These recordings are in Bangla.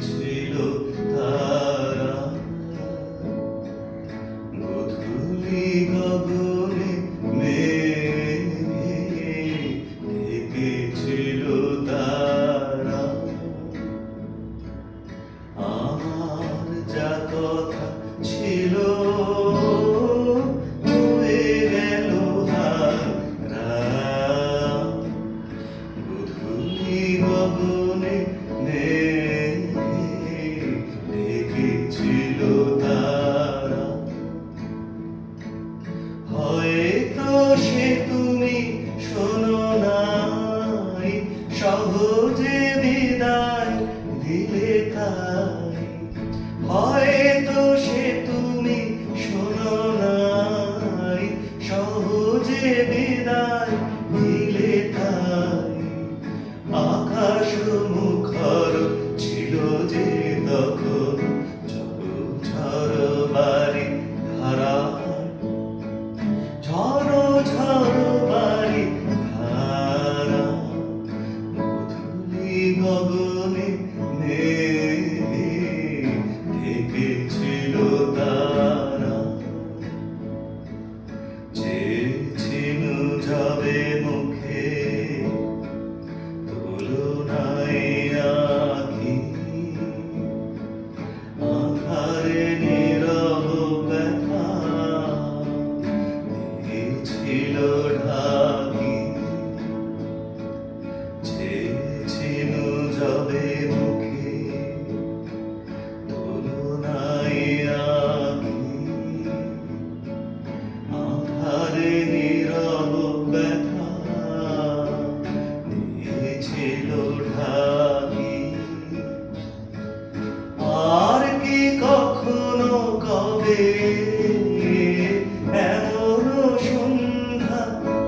ছিল তারা গধূলি গগনে মেঘে ঢেকেছিল তারা আমার যা কথা ছিল হয়ে গেল হারা গধূলি গগনে মেঘে ঢেকেছিল তারা হয়তো সে তুমি শোনো নাই সহজে বিদায় দিলে তাই হয়তো সে তুমি শোনো নাই সহজে বিদায় দিলে তাই আকাশ মুখর ছিল যে তখন ঝড় ঝড় বাড়ি ধারা ঝড় ঝড় বাড়ি ধারা গধূলি গগনে মেঘে ঢেকেছিল তারা চেয়েছিল যাবে মুখে তুলনায় আঁখি আঁধারে নীরব ব্যথা ছিল ঢাকি চেয়েছিল যাবে মুখে তুলনায় আঁখি আঁধারে নীরব ব্যথা ছিল ঢাকি আর কি কখনো কবে এমন সন্ধ্যা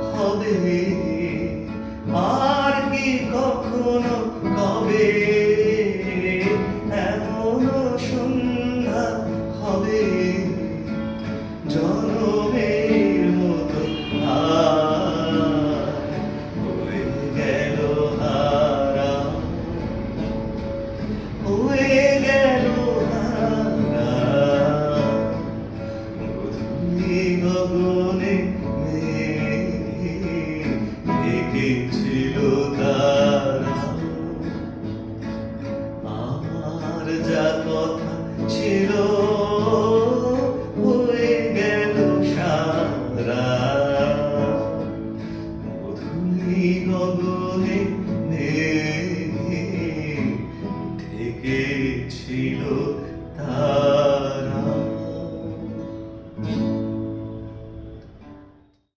হবে আর কি কখনো কবে এমন সন্ধ্যা হবে জনমের মতো হয়ে গেল হারা হয়ে গেল হারা গধূলি গগনে মেঘে ঢেকেছিল তারা আমার যা কথা ছিল হয়ে গেল সারা গধূলি গগনে মেঘে